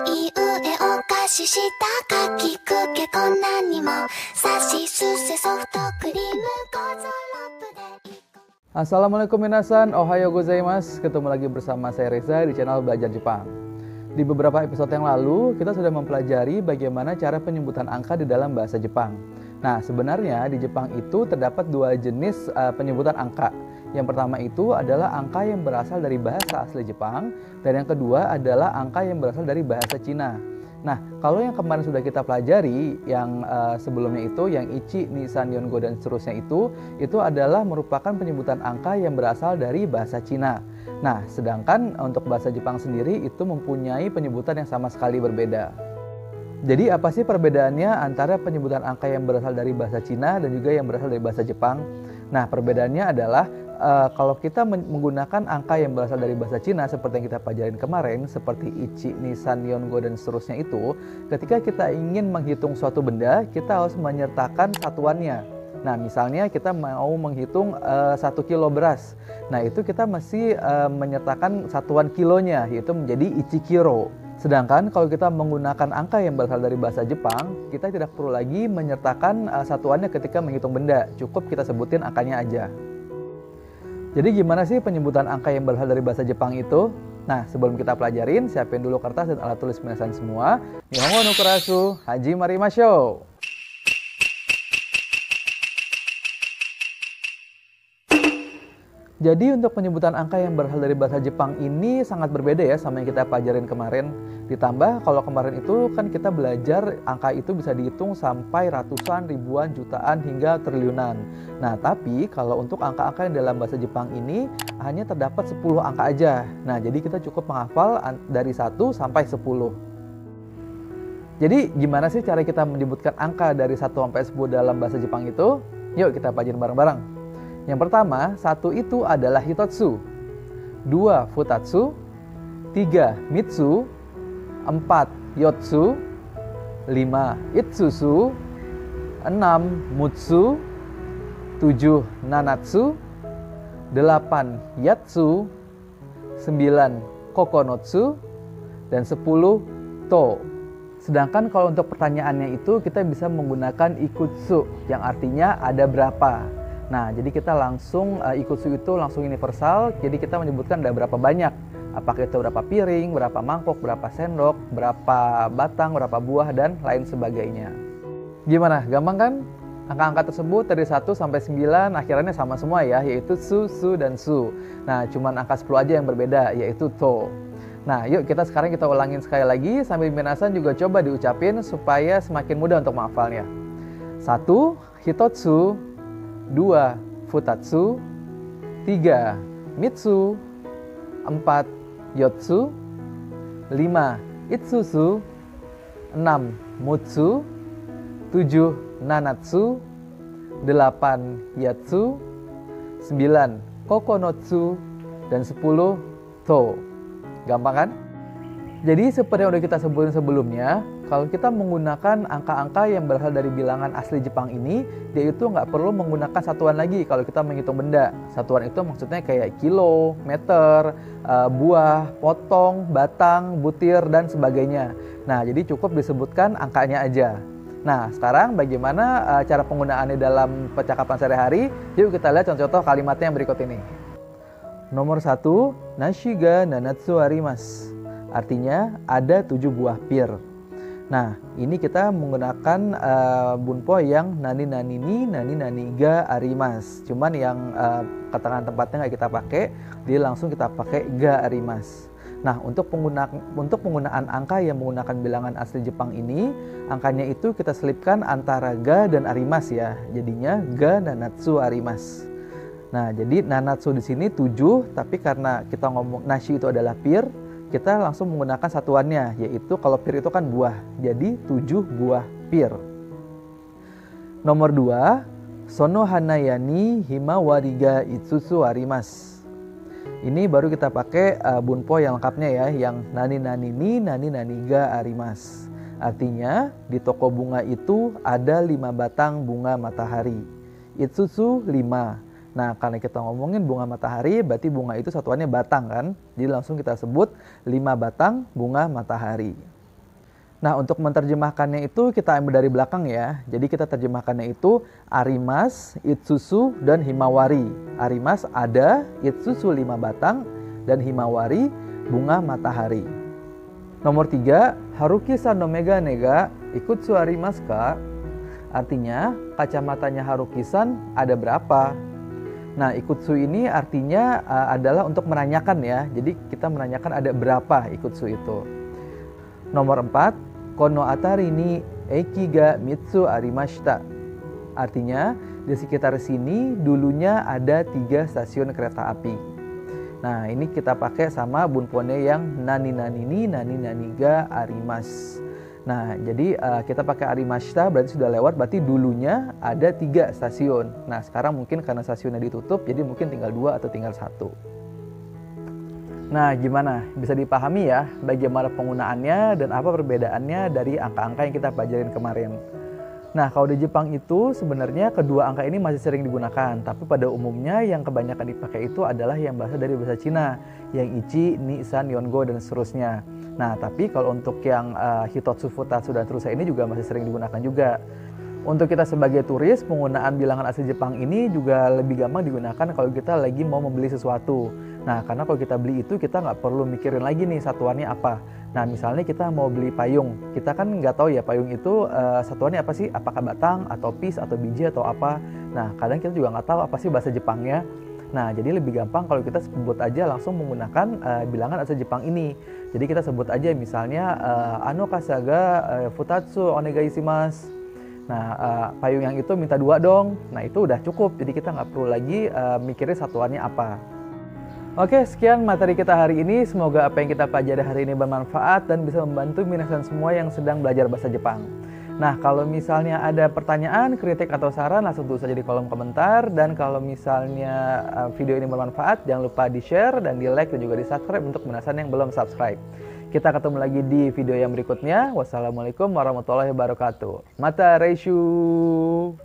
い上お菓子下かきくけこんなにもさしすせソフトクリームゴゾロップで Assalamualaikum minasan, ohayo gozaimasu. Ketemu lagi bersama saya Reza di channel Belajar Jepang. Di beberapa episode yang lalu, kita sudah mempelajari bagaimana cara penyebutan angka di dalam bahasa Jepang. Nah, sebenarnya di Jepang itu terdapat dua jenis penyebutan angka. Yang pertama itu adalah angka yang berasal dari bahasa asli Jepang, dan yang kedua adalah angka yang berasal dari bahasa Cina. Nah, kalau yang kemarin sudah kita pelajari, yang sebelumnya itu, yang Ichi, Nissan, Yongo, dan seterusnya itu adalah merupakan penyebutan angka yang berasal dari bahasa Cina. Nah, sedangkan untuk bahasa Jepang sendiri itu mempunyai penyebutan yang sama sekali berbeda. Jadi apa sih perbedaannya antara penyebutan angka yang berasal dari bahasa Cina dan juga yang berasal dari bahasa Jepang? Nah, perbedaannya adalah kalau kita menggunakan angka yang berasal dari bahasa Cina seperti yang kita pelajarin kemarin, seperti Ichi, Nissan, Yongo, dan seterusnya itu, ketika kita ingin menghitung suatu benda, kita harus menyertakan satuannya. Nah, misalnya kita mau menghitung 1 kilo beras. Nah, itu kita mesti menyertakan satuan kilonya, yaitu menjadi ichikiro. Sedangkan kalau kita menggunakan angka yang berasal dari bahasa Jepang, kita tidak perlu lagi menyertakan satuannya ketika menghitung benda. Cukup kita sebutin angkanya aja. Jadi gimana sih penyebutan angka yang berasal dari bahasa Jepang itu? Nah, sebelum kita pelajarin, siapin dulu kertas dan alat tulis minasan semua. Nihongo no kurasu, haji marimashou. Jadi untuk penyebutan angka yang berasal dari bahasa Jepang ini sangat berbeda ya sama yang kita pelajarin kemarin. Ditambah kalau kemarin itu kan kita belajar angka itu bisa dihitung sampai ratusan, ribuan, jutaan, hingga triliunan. Nah, tapi kalau untuk angka-angka yang dalam bahasa Jepang ini hanya terdapat 10 angka aja. Nah, jadi kita cukup menghafal dari 1 sampai 10. Jadi gimana sih cara kita menyebutkan angka dari 1 sampai 10 dalam bahasa Jepang itu? Yuk kita pelajarin bareng-bareng. Yang pertama, 1 itu adalah hitotsu, 2 futatsu, 3 mitsu, 4 yotsu, 5 itsusu, 6 mutsu, 7 nanatsu, 8 yatsu, 9 kokonotsu, dan 10 to. Sedangkan kalau untuk pertanyaannya itu kita bisa menggunakan ikutsu, yang artinya ada berapa. Nah, jadi kita langsung ikutsu itu langsung universal, jadi kita menyebutkan ada berapa banyak. Apakah itu berapa piring, berapa mangkok, berapa sendok, berapa batang, berapa buah, dan lain sebagainya. Gimana? Gampang kan? Angka-angka tersebut dari 1 sampai 9 akhirnya sama semua ya, yaitu su, su, dan su. Nah, cuman angka 10 aja yang berbeda, yaitu to. Nah, yuk kita sekarang kita ulangin sekali lagi, sambil minasan juga coba diucapin supaya semakin mudah untuk menghafalnya. 1. Hitotsu, 2. Futatsu, 3. Mitsu, 4. Yotsu, 5. Itsusu, 6. Mutsu, 7. Nanatsu, 8. Yatsu, 9. Kokonotsu, dan 10. To. Gampang kan? Jadi seperti yang udah kita sebutin sebelumnya, kalau kita menggunakan angka-angka yang berasal dari bilangan asli Jepang ini, dia itu nggak perlu menggunakan satuan lagi kalau kita menghitung benda. Satuan itu maksudnya kayak kilo, meter, buah, potong, batang, butir, dan sebagainya. Nah, jadi cukup disebutkan angkanya aja. Nah, sekarang bagaimana cara penggunaannya dalam percakapan sehari-hari? Yuk kita lihat contoh-contoh kalimatnya yang berikut ini. Nomor 1, nashi ga nanatsu arimasu. Artinya ada 7 buah pir. Nah, ini kita menggunakan bunpo yang nani nani ni nani nani ga arimas. Cuman yang keterangan tempatnya nggak kita pakai, jadi langsung kita pakai ga arimas. Nah, untuk penggunaan angka yang menggunakan bilangan asli Jepang ini, angkanya itu kita selipkan antara ga dan arimas ya. Jadinya ga nanatsu arimas. Nah, jadi nanatsu di sini 7, tapi karena kita ngomong nashi itu adalah pir, kita langsung menggunakan satuannya, yaitu kalau pir itu kan buah, jadi 7 buah pir. Nomor 2, sono hanayani himawari ga itsusu arimasu. Ini baru kita pakai bunpo yang lengkapnya ya, yang nani nani ni nani nani ga arimasu. Artinya di toko bunga itu ada 5 batang bunga matahari. Itsusu 5. Nah, karena kita ngomongin bunga matahari, berarti bunga itu satuannya batang kan? Jadi langsung kita sebut 5 batang bunga matahari. Nah, untuk menerjemahkannya itu kita ambil dari belakang ya. Jadi kita terjemahkannya itu Arimas, Itsusu, dan Himawari. Arimas ada, Itsusu 5 batang, dan Himawari bunga matahari. Nomor 3, Haruki-san no Meganega Ikutsu arimasu ka? Artinya, kacamatanya Haruki-san ada berapa? Nah, ikutsu ini artinya adalah untuk menanyakan ya. Jadi kita menanyakan ada berapa ikutsu itu. Nomor 4, Kono atari ni eiki ga mitsu arimashita. Artinya, di sekitar sini dulunya ada 3 stasiun kereta api. Nah, ini kita pakai sama bunpone yang nani nani ni nani nani ga arimas. Nah, jadi kita pakai arimashita berarti sudah lewat, berarti dulunya ada 3 stasiun. Nah, sekarang mungkin karena stasiunnya ditutup, jadi mungkin tinggal 2 atau tinggal 1. Nah, gimana? Bisa dipahami ya bagaimana penggunaannya dan apa perbedaannya dari angka-angka yang kita pelajarin kemarin. Nah, kalau di Jepang itu sebenarnya kedua angka ini masih sering digunakan, tapi pada umumnya yang kebanyakan dipakai itu adalah yang berasal dari bahasa Cina, yang ichi, ni, san, yongo, dan seterusnya. Nah, tapi kalau untuk yang hitotsu, futatsu, dan seterusnya ini juga masih sering digunakan juga. Untuk kita sebagai turis, penggunaan bilangan asli Jepang ini juga lebih gampang digunakan kalau kita lagi mau membeli sesuatu. Nah, karena kalau kita beli itu kita nggak perlu mikirin lagi nih satuannya apa. Nah, misalnya kita mau beli payung, kita kan nggak tahu ya payung itu satuannya apa sih, apakah batang, atau piece, atau biji, atau apa. Nah, kadang kita juga nggak tahu apa sih bahasa Jepangnya. Nah, jadi lebih gampang kalau kita sebut aja langsung menggunakan bilangan asli Jepang ini. Jadi kita sebut aja misalnya, ano kasaga futatsu onegai shimasu. Nah, payung yang itu minta 2 dong. Nah, itu udah cukup. Jadi kita nggak perlu lagi mikirin satuannya apa. Oke, sekian materi kita hari ini. Semoga apa yang kita pelajari hari ini bermanfaat dan bisa membantu minasan semua yang sedang belajar bahasa Jepang. Nah, kalau misalnya ada pertanyaan, kritik, atau saran, langsung tulis saja di kolom komentar. Dan kalau misalnya video ini bermanfaat, jangan lupa di-share dan di-like dan juga di-subscribe untuk minasan yang belum subscribe. Kita ketemu lagi di video yang berikutnya. Wassalamualaikum warahmatullahi wabarakatuh. Mata Reishu.